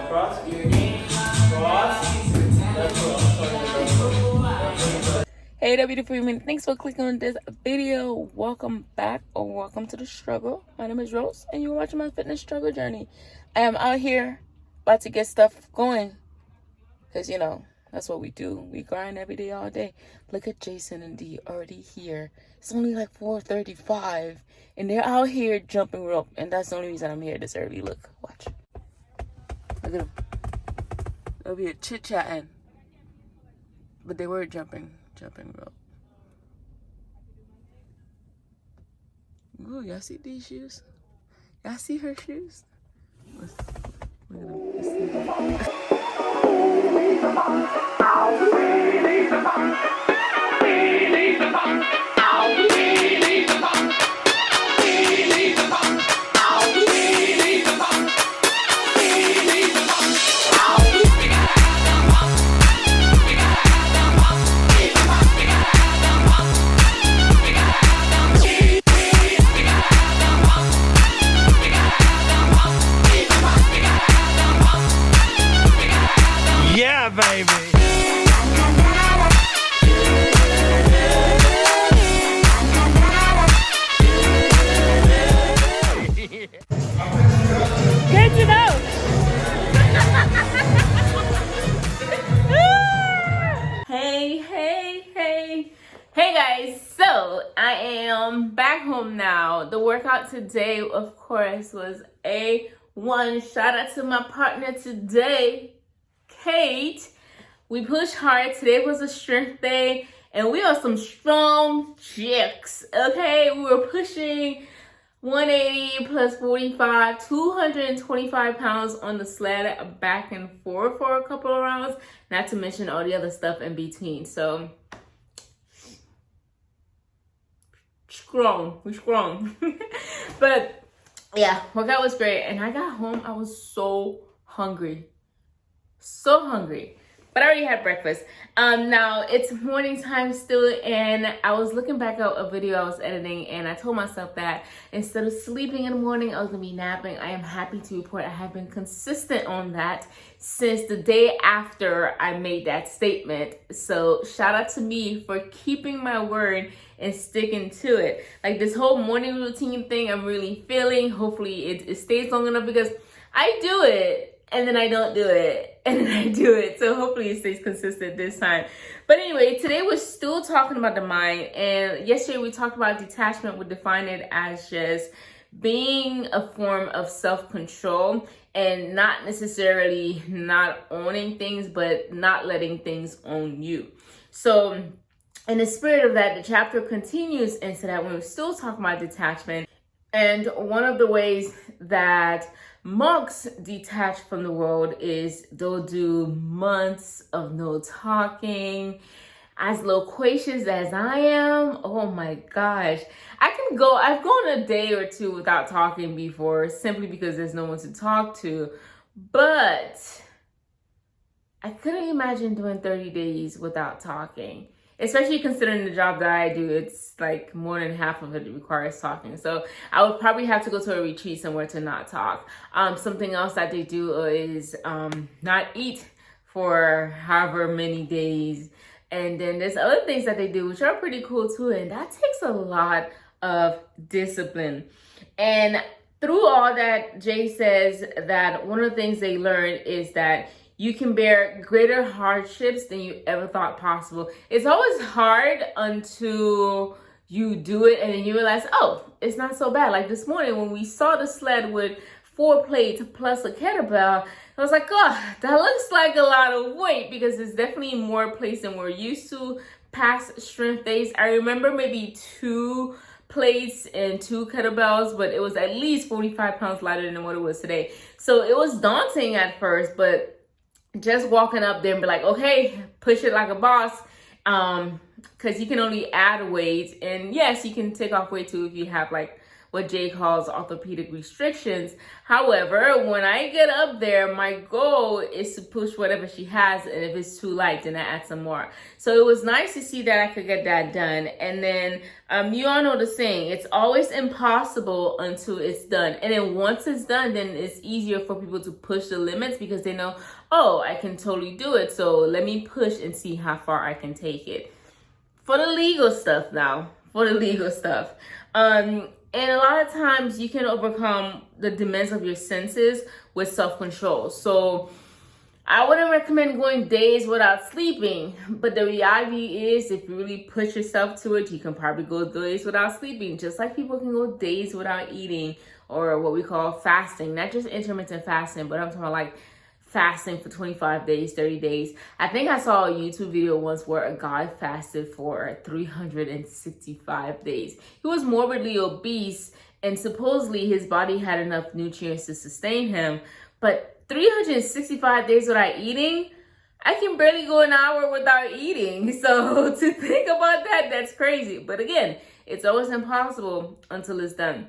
Cross. Cross. Left foot. Hey there, beautiful women. Thanks for clicking on this video. Welcome back or welcome to the struggle. My name is Rose and you're watching my fitness struggle journey. I am out here about to get stuff going because, you know, that's what we do. We grind every day, all day. Look at Jason and Dee already here. It's only like 4:35 and they're out here jumping rope. And that's the only reason I'm here this early. Look, watch. Look at them. They'll be chit-chatting. But they were jumping rope. Ooh, y'all see these shoes? Y'all see her shoes? Look at them. Yeah, baby. Good to know. Hey guys, so I am back home now. The workout today, of course, was A1. Shout out to my partner today, Kate. We pushed hard. Today was a strength day and we are some strong chicks, okay? We were pushing 180 plus 45, 225 pounds on the sled back and forth for a couple of rounds, not to mention all the other stuff in between. So we're strong. But yeah, workout was great and I got home, I was so hungry, but I already had breakfast. Now it's morning time still and I was looking back at a video I was editing and I told myself that instead of sleeping in the morning, I was gonna be napping. I am happy to report I have been consistent on that since the day after I made that statement. So shout out to me for keeping my word and sticking to it. Like this whole morning routine thing, I'm really feeling. Hopefully it stays long enough because I do it and then I don't do it and then I do it. So hopefully it stays consistent this time. But anyway, today we're still talking about the mind. And yesterday we talked about detachment. We defined it as just being a form of self-control and not necessarily not owning things, but not letting things own you. So in the spirit of that, the chapter continues into that when we're still talking about detachment. And one of the ways that monks detach from the world is they'll do months of no talking. As loquacious as I am, oh my gosh, I've gone a day or two without talking before simply because there's no one to talk to. But I couldn't imagine doing 30 days without talking. Especially considering the job that I do, it's like more than half of it requires talking. So I would probably have to go to a retreat somewhere to not talk. Something else that they do is not eat for however many days. And then there's other things that they do, which are pretty cool too. And that takes a lot of discipline. And through all that, Jay says that one of the things they learned is that you can bear greater hardships than you ever thought possible. It's always hard until you do it and then you realize, oh, it's not so bad. Like this morning when we saw the sled with 4 plates plus a kettlebell, I was like, oh, that looks like a lot of weight because it's definitely more plates than we're used to past strength days. I remember maybe 2 plates and 2 kettlebells, but it was at least 45 pounds lighter than what it was today. So it was daunting at first, but just walking up there and be like, okay, push it like a boss. Because you can only add weight. And yes, you can take off weight too if you have like what Jay calls orthopedic restrictions. However, when I get up there, my goal is to push whatever she has, and if it's too light, then I add some more. So it was nice to see that I could get that done. And then you all know the saying, it's always impossible until it's done. And then once it's done, then it's easier for people to push the limits because they know, oh, I can totally do it. So let me push and see how far I can take it. For the legal stuff now, and a lot of times you can overcome the demands of your senses with self-control. So I wouldn't recommend going days without sleeping, but the reality is if you really push yourself to it, you can probably go days without sleeping, just like people can go days without eating, or what we call fasting, not just intermittent fasting, but I'm talking about like fasting for 25 days, 30 days. I think I saw a YouTube video once where a guy fasted for 365 days. He was morbidly obese and supposedly his body had enough nutrients to sustain him, but 365 days without eating, I can barely go an hour without eating. So to think about that, that's crazy. But again, it's always impossible until it's done.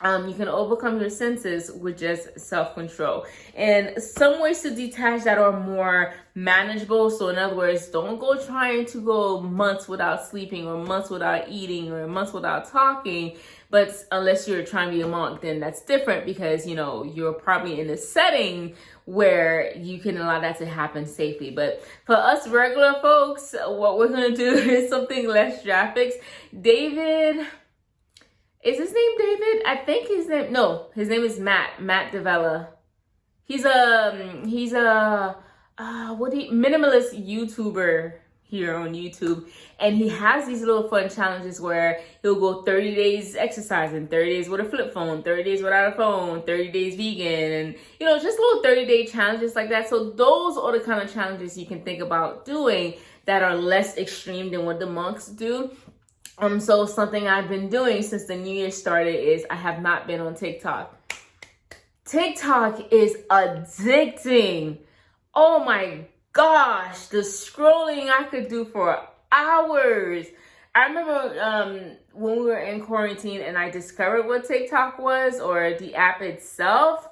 You can overcome your senses with just self-control. And some ways to detach that are more manageable. So in other words, don't go trying to go months without sleeping or months without eating or months without talking. But unless you're trying to be a monk, then that's different because, you know, you're probably in a setting where you can allow that to happen safely. But for us regular folks, what we're going to do is something less drastic. David... Is his name David? I think his name is Matt Devella. He's a minimalist YouTuber here on YouTube, and he has these little fun challenges where he'll go 30 days exercising, 30 days with a flip phone, 30 days without a phone, 30 days vegan, and you know, just little 30-day challenges like that. So those are the kind of challenges you can think about doing that are less extreme than what the monks do. So something I've been doing since the new year started is I have not been on TikTok. TikTok is addicting. Oh my gosh, the scrolling I could do for hours. I remember when we were in quarantine and I discovered what TikTok was, or the app itself.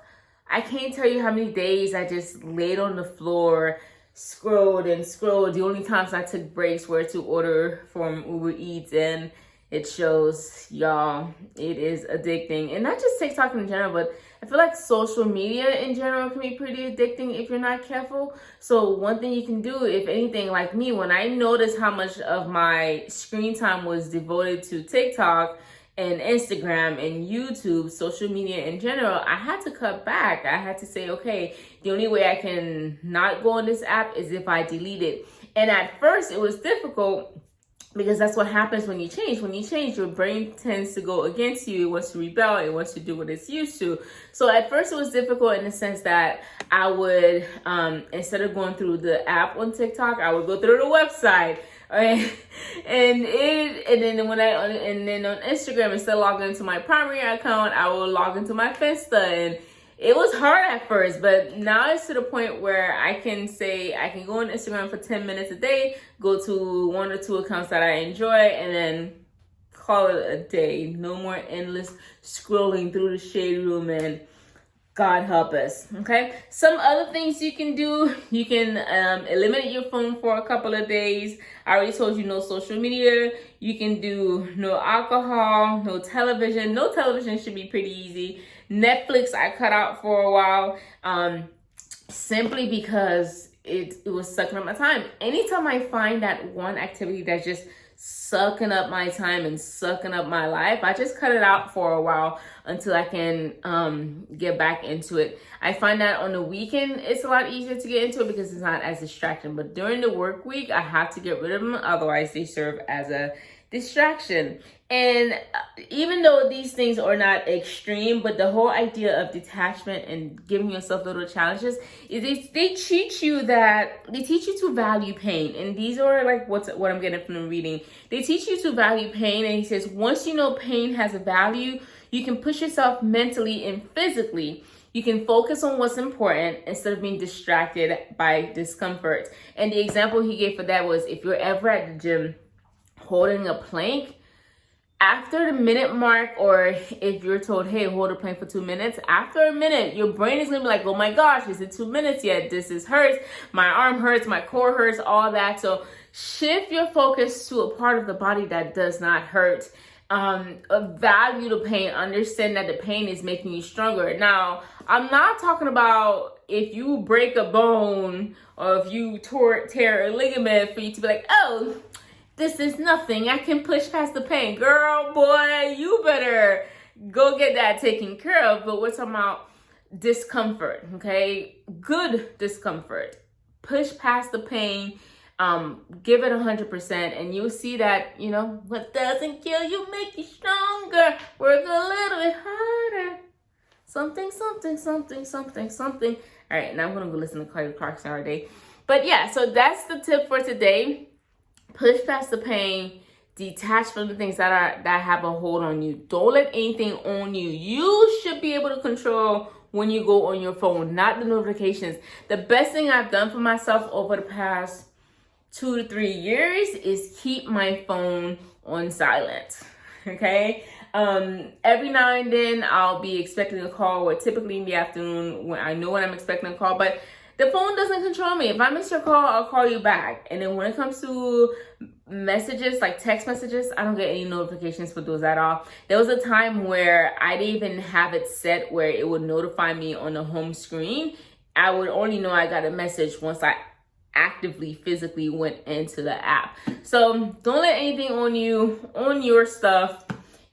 I can't tell you how many days I just laid on the floor, scrolled and scrolled. The only times I took breaks were to order from Uber Eats, and it shows, y'all, it is addicting. And not just TikTok in general, but I feel like social media in general can be pretty addicting if you're not careful. So one thing you can do, if anything, like me, when I noticed how much of my screen time was devoted to TikTok and Instagram and YouTube, social media in general, I had to cut back. I had to say, okay, the only way I can not go on this app is if I delete it. And at first it was difficult because that's what happens when you change. When you change, your brain tends to go against you. It wants to rebel. It wants to do what it's used to. So at first it was difficult in the sense that I would, instead of going through the app on TikTok, I would go through the website. Right. And then on Instagram, instead of logging into my primary account, I will log into my Finsta, and it was hard at first, but now it's to the point where I can say I can go on Instagram for 10 minutes a day, go to 1 or 2 accounts that I enjoy, and then call it a day. No more endless scrolling through the shade room, and God help us. Okay. Some other things you can do. You can eliminate your phone for a couple of days. I already told you no social media. You can do no alcohol, no television. No television should be pretty easy. Netflix I cut out for a while, simply because it was sucking up my time. Anytime I find that one activity that's just sucking up my time and sucking up my life, I just cut it out for a while until I can get back into it. I find that on the weekend it's a lot easier to get into it because it's not as distracting, but during the work week I have to get rid of them, otherwise they serve as a distraction. And even though these things are not extreme, but the whole idea of detachment and giving yourself little challenges is they teach you to value pain. And these are like what I'm getting from the reading. They teach you to value pain, and he says once you know pain has a value, you can push yourself mentally and physically. You can focus on what's important instead of being distracted by discomfort. And the example he gave for that was if you're ever at the gym holding a plank, After the minute mark, or if you're told, hey, hold the plane for 2 minutes, after a minute, your brain is gonna be like, oh my gosh, is it 2 minutes yet? This is hurts, my arm hurts, my core hurts, all that. So shift your focus to a part of the body that does not hurt. Value the pain, understand that the pain is making you stronger. Now, I'm not talking about if you break a bone or if you tear a ligament for you to be like, oh, this is nothing, I can push past the pain. Girl, boy, you better go get that taken care of. But we're talking about discomfort, okay? Good discomfort. Push past the pain. Give it 100%, and you'll see that, you know, what doesn't kill you make you stronger. Work a little bit harder. Something, something, something, something, something. All right, now I'm gonna go listen to Kelly Clarkson all day. But yeah, so that's the tip for today. Push past the pain, detach from the things that have a hold on you. Don't let anything own you. You should be able to control when you go on your phone, not the notifications. The best thing I've done for myself over the past 2 to 3 years is keep my phone on silent. Okay. Every now and then I'll be expecting a call, or typically in the afternoon when I know when I'm expecting a call, but the phone doesn't control me. If I miss your call, I'll call you back. And then when it comes to messages, like text messages, I don't get any notifications for those at all. There was a time where I didn't even have it set where it would notify me on the home screen. I would only know I got a message once I actively, physically went into the app. So don't let anything on you, on your stuff.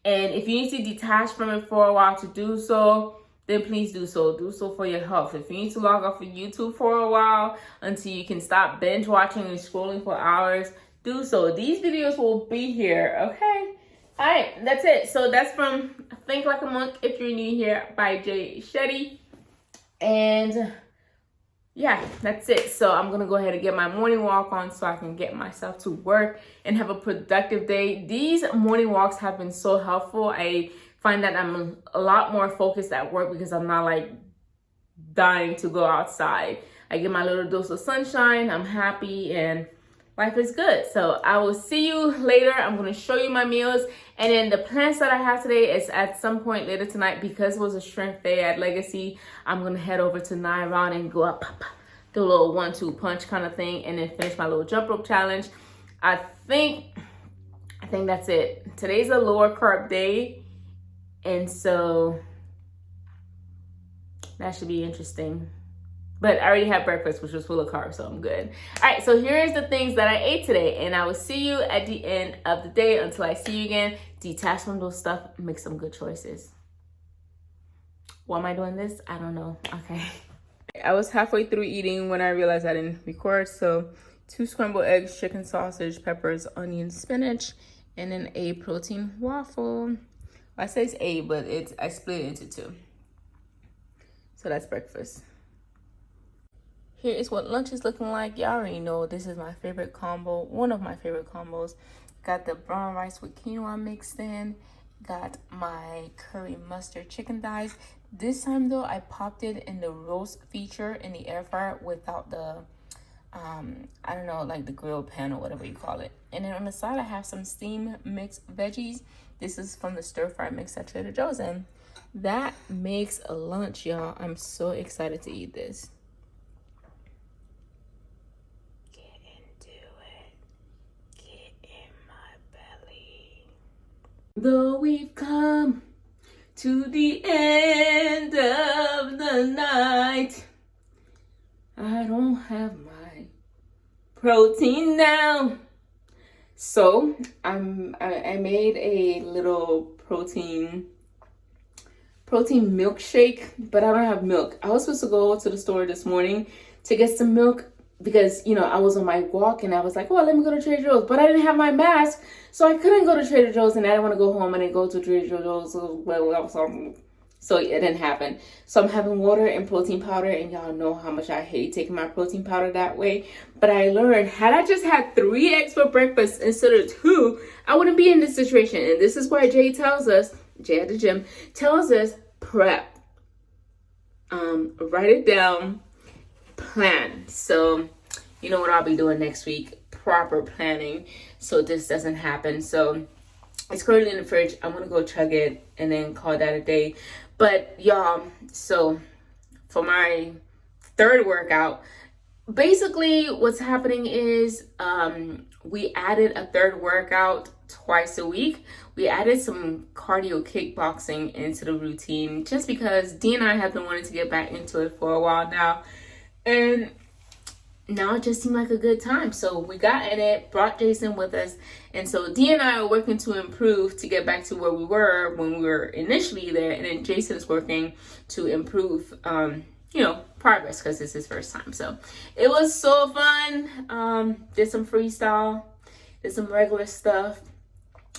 And if you need to detach from it for a while to do so, then please do so. Do so for your health. If you need to log off of YouTube for a while until you can stop binge watching and scrolling for hours, do so. These videos will be here, okay? All right, that's it. So that's from Think Like a Monk If You're New Here by Jay Shetty. And yeah, that's it. So I'm going to go ahead and get my morning walk on so I can get myself to work and have a productive day. These morning walks have been so helpful. I find that I'm a lot more focused at work because I'm not like dying to go outside. I get my little dose of sunshine. I'm happy and life is good. So I will see you later. I'm going to show you my meals. And then the plans that I have today is at some point later tonight, because it was a strength day at Legacy, I'm going to head over to Nairon and go up, do a little 1-2 punch kind of thing, and then finish my little jump rope challenge. I think that's it. Today's a lower carb day. And so that should be interesting. But I already had breakfast, which was full of carbs, so I'm good. All right, so here's the things that I ate today. And I will see you at the end of the day. Until I see you again, detach from those stuff, make some good choices. Why am I doing this? I don't know. Okay. I was halfway through eating when I realized I didn't record. So 2 scrambled eggs, chicken sausage, peppers, onion, spinach, and then a protein waffle. I say it's A, but I split it into 2. So that's breakfast. Here is what lunch is looking like. Y'all already know this is my favorite combo, one of my favorite combos. Got the brown rice with quinoa mixed in. Got my curry mustard chicken thighs. This time though, I popped it in the roast feature in the air fryer without the, I don't know, like the grill pan or whatever you call it. And then on the side, I have some steamed mixed veggies. This is from the stir fry mix at Trader Joe's, and that makes a lunch, y'all. I'm so excited to eat this. Get into it. Get in my belly. Though we've come to the end of the night, I don't have my protein now. So I made a little protein milkshake, but I don't have milk. I was supposed to go to the store this morning to get some milk because, you know, I was on my walk and I was like, oh, let me go to Trader Joe's, but I didn't have my mask, so I couldn't go to Trader Joe's, and I didn't want to go home and then go to Trader Joe's. So it didn't happen. So I'm having water and protein powder, and y'all know how much I hate taking my protein powder that way. But I learned, had I just had 3 eggs for breakfast instead of 2, I wouldn't be in this situation. And this is why Jay tells us, Jay at the gym, tells us prep. Write it down, plan. So you know what I'll be doing next week, proper planning, so this doesn't happen. So It's currently in the fridge. I'm gonna go chug it and then call that a day. But y'all, so for my third workout, basically what's happening is we added a third workout twice a week. We added some cardio kickboxing into the routine just because D and I have been wanting to get back into it for a while now, and now it just seemed like a good time. So we got in it, brought Jason with us, and so D and I are working to improve to get back to where we were when we were initially there, and then Jason is working to improve progress because it's his first time. So it was so fun. Did some freestyle, did some regular stuff,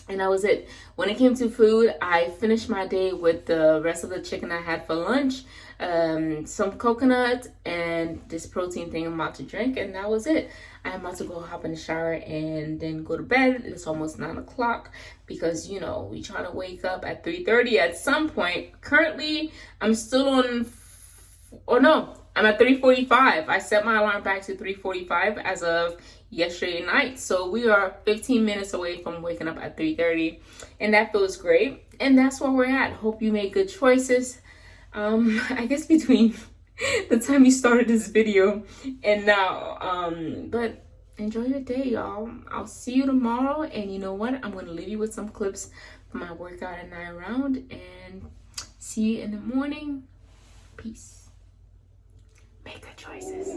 and that was it. When it came to food, I finished my day with the rest of the chicken I had for lunch, some coconut, and this protein thing I'm about to drink, and that was it. I'm about to go hop in the shower and then go to bed. It's almost 9 o'clock because, we trying to wake up at 3:30 at some point. Currently, I'm still on, I'm at 3:45. I set my alarm back to 3:45 as of yesterday night. So we are 15 minutes away from waking up at 3:30, and that feels great. And that's where we're at. Hope you made good choices. I guess between the time you started this video and now, but enjoy your day, y'all. I'll see you tomorrow, and you know what? I'm going to leave you with some clips from my workout at 9 round, and see you in the morning. Peace. Make good choices.